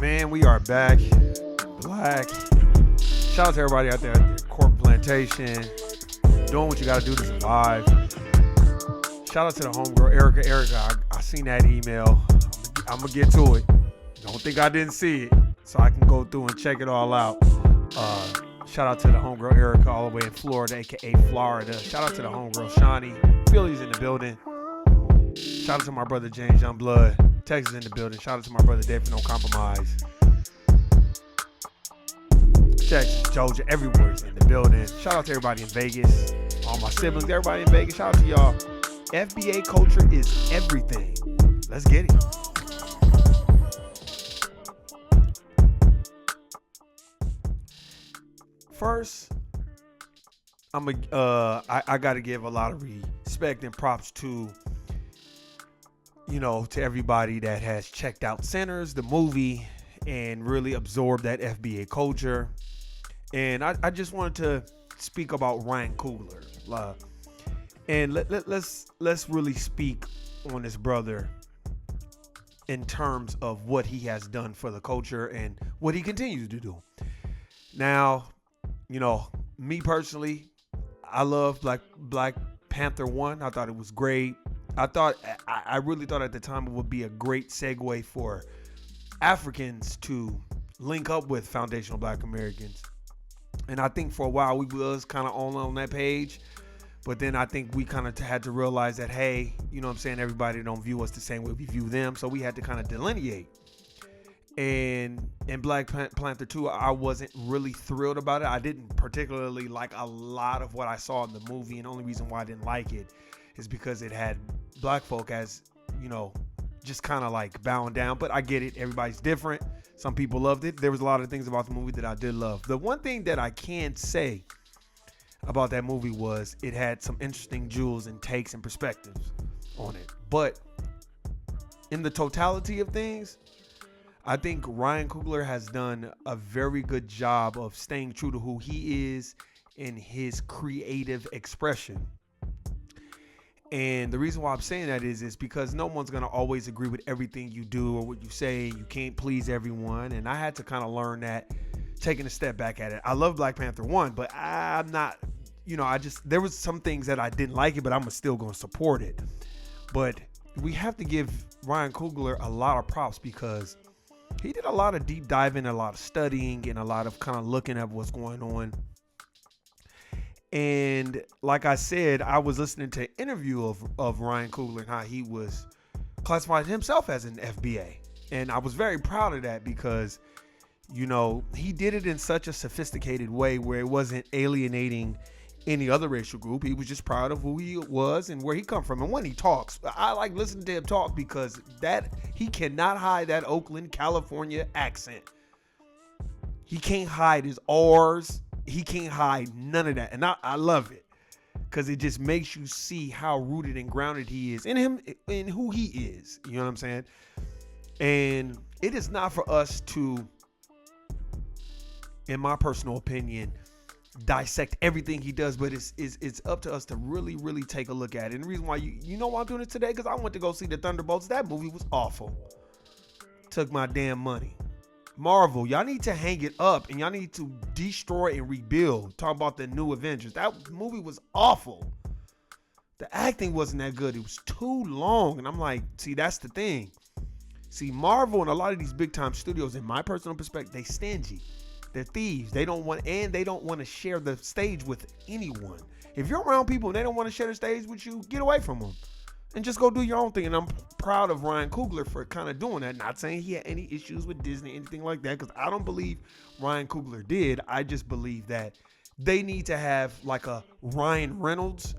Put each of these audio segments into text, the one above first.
Man, we are back. Black. Shout out to everybody out there at the corporate plantation, doing what you got to do to survive. Shout out to the homegirl, Erica. I seen that email. I'm going to get to it. Don't think I didn't see it, so I can go through and check it all out. Shout out to the homegirl, Erica, all the way in Florida, a.k.a. Florida. Shout out to the homegirl, Shawnee. Philly's in the building. Shout out to my brother, James Youngblood. Texas in the building. Shout out to my brother, David No Compromise. Texas, Georgia, everywhere's in the building. Shout out to everybody in Vegas. All my siblings, everybody in Vegas. Shout out to y'all. FBA culture is everything. Let's get it. First, I got to give a lot of respect and props to everybody that has checked out Sinners, the movie, and really absorbed that FBA culture. And I just wanted to speak about Ryan Coogler. And let's really speak on this brother in terms of what he has done for the culture and what he continues to do. Now, me personally, I love Black Panther 1. I thought it was great. I really thought at the time it would be a great segue for Africans to link up with foundational Black Americans. And I think for a while we was kind of all on that page. But then I think we kind of had to realize that, hey, everybody don't view us the same way we view them. So we had to kind of delineate. And in Black Panther 2, I wasn't really thrilled about it. I didn't particularly like a lot of what I saw in the movie. And the only reason why I didn't like it is because it had Black folk as, just kind of like bowing down. But I get it. Everybody's different. Some people loved it. There was a lot of things about the movie that I did love. The one thing that I can say about that movie was it had some interesting jewels and takes and perspectives on it. But in the totality of things, I think Ryan Coogler has done a very good job of staying true to who he is in his creative expression. And the reason why I'm saying that is because no one's going to always agree with everything you do or what you say. You can't please everyone. And I had to kind of learn that, taking a step back at it. I love Black Panther 1, but I'm not, there was some things that I didn't like it, but I'm still going to support it. But we have to give Ryan Coogler a lot of props because he did a lot of deep diving, a lot of studying, and a lot of kind of looking at what's going on. And like I said, I was listening to an interview of Ryan Coogler and how he was classified himself as an FBA. And I was very proud of that because, he did it in such a sophisticated way where it wasn't alienating any other racial group. He was just proud of who he was and where he come from. And when he talks, I like listening to him talk because he cannot hide that Oakland, California accent. He can't hide his R's. He can't hide none of that. And I love it because it just makes you see how rooted and grounded he is in him, in who he is. You know what I'm saying? And it is not for us to, in my personal opinion, dissect everything he does, but it's up to us to really, really take a look at it. And the reason why you know why I'm doing it today, because I went to go see the Thunderbolts. That movie was awful. Took my damn money. Marvel, y'all need to hang it up and y'all need to destroy and rebuild. Talk about the new Avengers. That movie was awful. The acting wasn't that good. It was too long. And I'm like, see, that's the thing. See, Marvel and a lot of these big time studios, in my personal perspective, they stingy. They're thieves. They don't want to share the stage with anyone. If you're around people and they don't want to share the stage with you, get away from them. and just go do your own thing. And I'm proud of Ryan Coogler for kind of doing that. Not saying he had any issues with Disney, anything like that, because I don't believe Ryan Coogler did. I just believe that they need to have like a Ryan Reynolds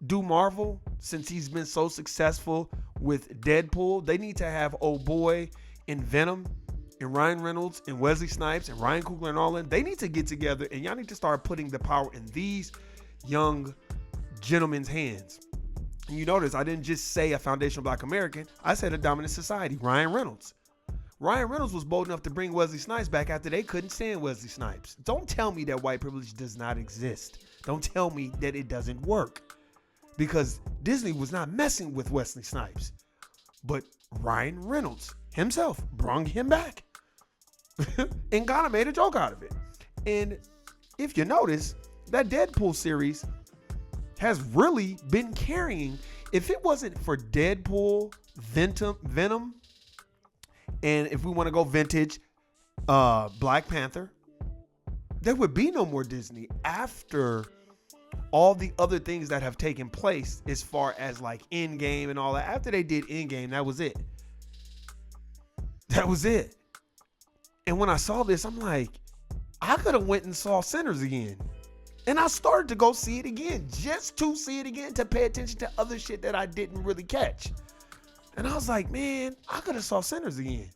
do Marvel, since he's been so successful with Deadpool. They need to have old boy in Venom and Ryan Reynolds and Wesley Snipes and Ryan Coogler and all them. They need to get together, and y'all need to start putting the power in these young gentlemen's hands. And you notice I didn't just say a foundational Black American. I said a dominant society. Ryan Reynolds. Ryan Reynolds was bold enough to bring Wesley Snipes back after they couldn't stand Wesley Snipes. Don't tell me that white privilege does not exist. Don't tell me that it doesn't work. Because Disney was not messing with Wesley Snipes. But Ryan Reynolds himself brought him back. And kind of made a joke out of it. And if you notice, that Deadpool series has really been carrying. If it wasn't for Deadpool, Venom, and if we want to go vintage, Black Panther, there would be no more Disney after all the other things that have taken place as far as like Endgame and all that. After they did Endgame, that was it. That was it. And when I saw this, I'm like, I could have went and saw Sinners again. And I started to go see it again, just to see it again, to pay attention to other shit that I didn't really catch. And I was like, man, I could have saw Sinners again.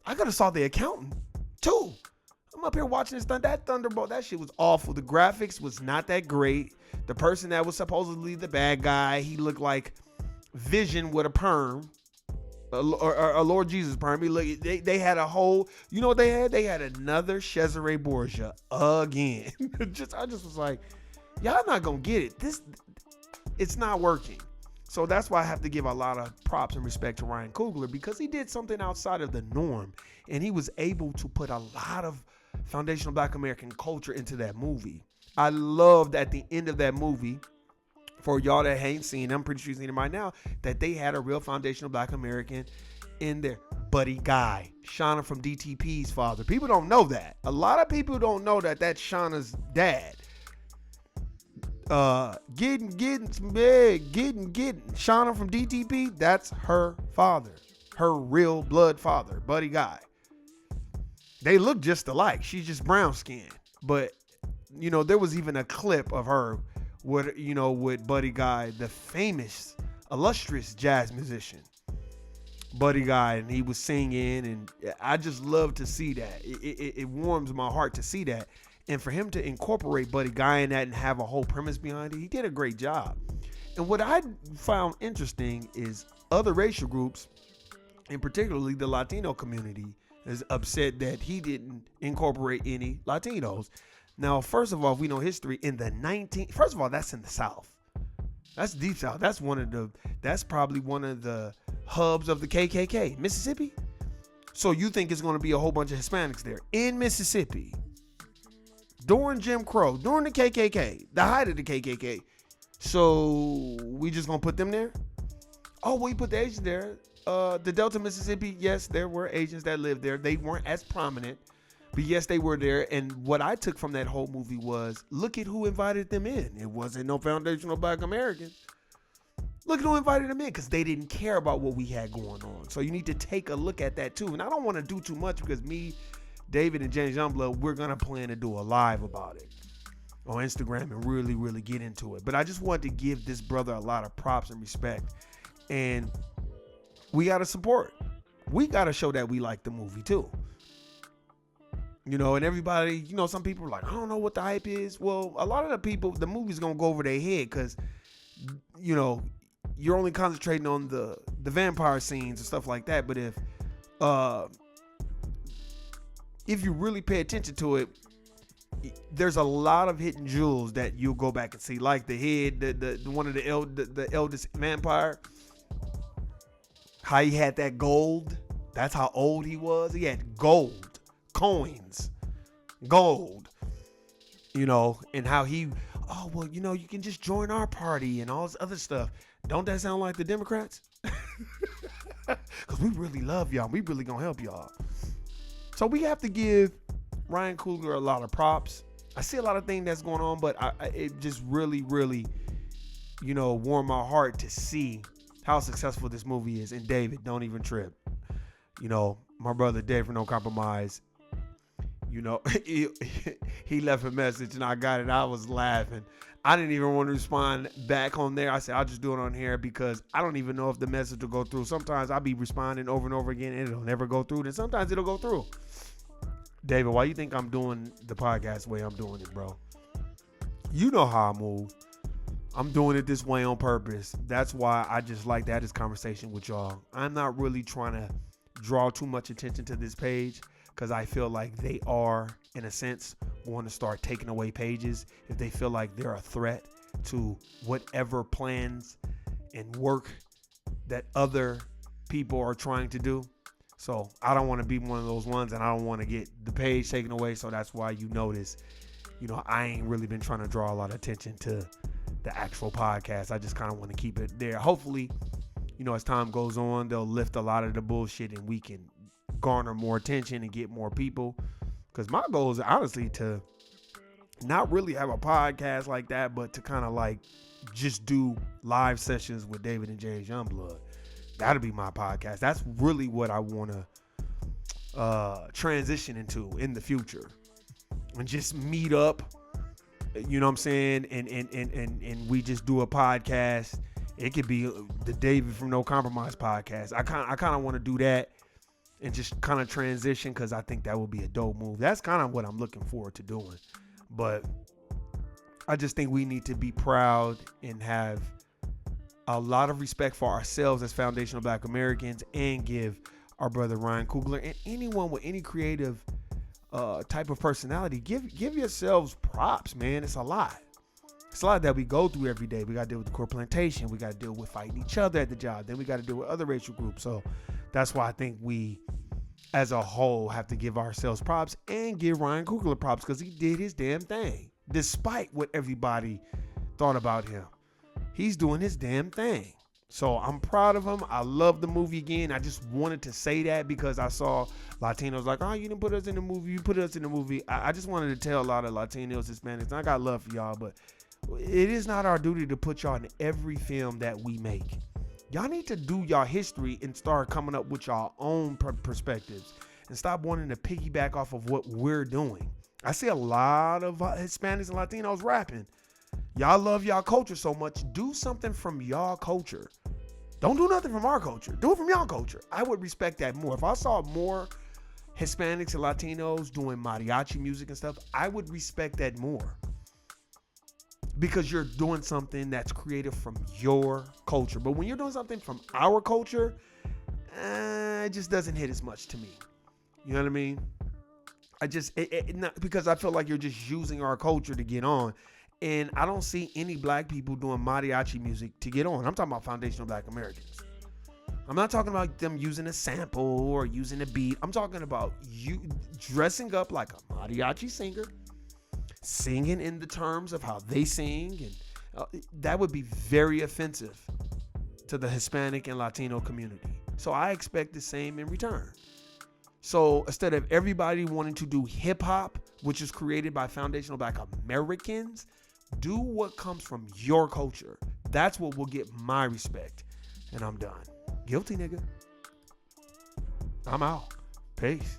I could have saw The Accountant too. I'm up here watching this that Thunderbolt. That shit was awful. The graphics was not that great. The person that was supposedly the bad guy, he looked like Vision with a perm. Or a Lord Jesus perm. They had a whole, you know what they had? They had another Cesare Borgia again. I just was like, y'all not gonna get it. It's not working. So that's why I have to give a lot of props and respect to Ryan Coogler, because he did something outside of the norm, and he was able to put a lot of foundational Black American culture into that movie. I loved at the end of that movie, for y'all that ain't seen it, I'm pretty sure you've seen it right now, that they had a real foundational Black American in there. Buddy Guy, Shauna from DTP's father. People don't know that. A lot of people don't know that that's Shauna's dad. Getting Shauna from DTP, that's her father. Her real blood father, Buddy Guy. They look just alike. She's just brown skinned. But, you know, there was even a clip of her with Buddy Guy, the famous, illustrious jazz musician. Buddy Guy, and he was singing, and I just love to see that. It warms my heart to see that. And for him to incorporate Buddy Guy in that and have a whole premise behind it, he did a great job. And what I found interesting is other racial groups, and particularly the Latino community, is upset that he didn't incorporate any Latinos. Now, first of all, if we know history, first of all, that's in the South. That's deep South. That's probably one of the hubs of the KKK, Mississippi. So you think it's going to be a whole bunch of Hispanics there in Mississippi during Jim Crow, during the KKK, the height of the KKK. So we just going to put them there? Oh, we put the Asians there. The Delta, Mississippi, yes, there were Asians that lived there. They weren't as prominent, but yes, they were there. And what I took from that whole movie was, look at who invited them in. It wasn't no foundational Black Americans. Look at who invited them in, because they didn't care about what we had going on. So you need to take a look at that too. And I don't want to do too much, because me, David, and James Youngblood, we're going to plan to do a live about it on Instagram and really, really get into it. But I just wanted to give this brother a lot of props and respect. And we got to support. We got to show that we like the movie too. You know, and everybody, you know, some people are like, I don't know what the hype is. Well, a lot of the people, the movie's going to go over their head, because, you know, you're only concentrating on the vampire scenes and stuff like that. But if you really pay attention to it, there's a lot of hidden jewels that you'll go back and see, like the head, the one of the eldest vampire. How he had that gold. That's how old he was. He had gold coins, gold. You know, and how he, oh well, you know, you can just join our party and all this other stuff. Don't that sound like the Democrats? Because we really love y'all. We really gonna help y'all. So we have to give Ryan Coogler a lot of props. I see a lot of things that's going on, but it just really, really, you know, warmed my heart to see how successful this movie is. And David, don't even trip. You know, my brother Dave from No Compromise, you know, he left a message and I got it. I was laughing. I didn't even want to respond back on there. I said, I'll just do it on here because I don't even know if the message will go through. Sometimes I'll be responding over and over again and it'll never go through. Then sometimes it'll go through. David, why you think I'm doing the podcast the way I'm doing it, bro? You know how I move. I'm doing it this way on purpose. That's why I just like to have this conversation with y'all. I'm not really trying to draw too much attention to this page because I feel like they are, in a sense, want to start taking away pages if they feel like they're a threat to whatever plans and work that other people are trying to do. So I don't want to be one of those ones, and I don't want to get the page taken away. So that's why you notice, you know, I ain't really been trying to draw a lot of attention to the actual podcast. I just kind of want to keep it there. Hopefully, you know, as time goes on, they'll lift a lot of the bullshit and we can garner more attention and get more people. Because my goal is honestly to not really have a podcast like that, but to kind of like just do live sessions with David and James Youngblood. That'll be my podcast. That's really what I want to transition into in the future. And just meet up, you know what I'm saying? And we just do a podcast. It could be the David from No Compromise podcast. I kind of want to do that and just kind of transition because I think that would be a dope move. That's kind of what I'm looking forward to doing. But I just think we need to be proud and have a lot of respect for ourselves as foundational Black Americans and give our brother Ryan Coogler and anyone with any creative type of personality, give yourselves props, man. It's a lot. It's a lot that we go through every day. We got to deal with the core plantation. We got to deal with fighting each other at the job. Then we got to deal with other racial groups. So that's why I think we, as a whole, have to give ourselves props and give Ryan Coogler props because he did his damn thing. Despite what everybody thought about him, he's doing his damn thing. So I'm proud of him. I love the movie again. I just wanted to say that because I saw Latinos like, oh, you didn't put us in the movie. You put us in the movie. I just wanted to tell a lot of Latinos, Hispanics, and I got love for y'all, but it is not our duty to put y'all in every film that we make. Y'all need to do y'all history and start coming up with y'all own perspectives and stop wanting to piggyback off of what we're doing. I see a lot of Hispanics and Latinos rapping. Y'all love y'all culture so much. Do something from y'all culture. Don't do nothing from our culture. Do it from y'all culture. I would respect that more. If I saw more Hispanics and Latinos doing mariachi music and stuff, I would respect that more. Because you're doing something that's creative from your culture. But when you're doing something from our culture, it just doesn't hit as much to me. You know what I mean? Not, because I feel like you're just using our culture to get on. And I don't see any Black people doing mariachi music to get on. I'm talking about foundational Black Americans. I'm not talking about them using a sample or using a beat. I'm talking about you dressing up like a mariachi singer, singing in the terms of how they sing. And that would be very offensive to the Hispanic and Latino community. So I expect the same in return. So instead of everybody wanting to do hip hop, which is created by foundational Black Americans, do what comes from your culture. That's what will get my respect. And I'm done. Guilty, nigga. I'm out. Peace.